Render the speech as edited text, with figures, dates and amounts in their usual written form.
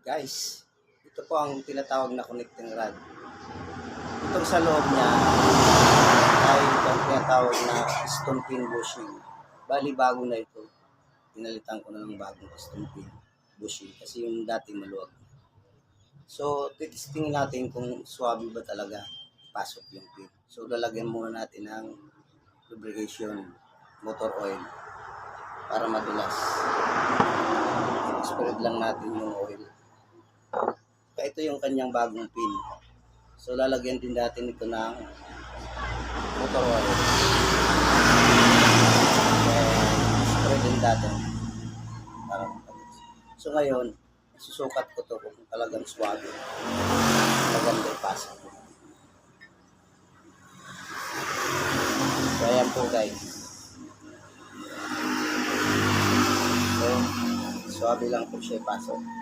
Guys, ito po ang tinatawag na connecting rod. Itong sa loob niya ay itong tinatawag na stone pin bushing. Bali, bago na ito. Pinalitan ko na ng bagong stone pin bushing kasi yung dati maluwag. So, titesting natin kung swabe ba talaga pasok yung pin. So, lalagyan muna natin ng lubrication, motor oil para madulas. Spread lang natin yung oil. Ito yung kanyang bagong pin. So, lalagyan din natin ito ng motor oil. Spread din natin. So, ngayon, susukat ko to kung talagang swabe. Maganda ipasok ko. So, ayan po guys. So, swabe lang po siya ipasok.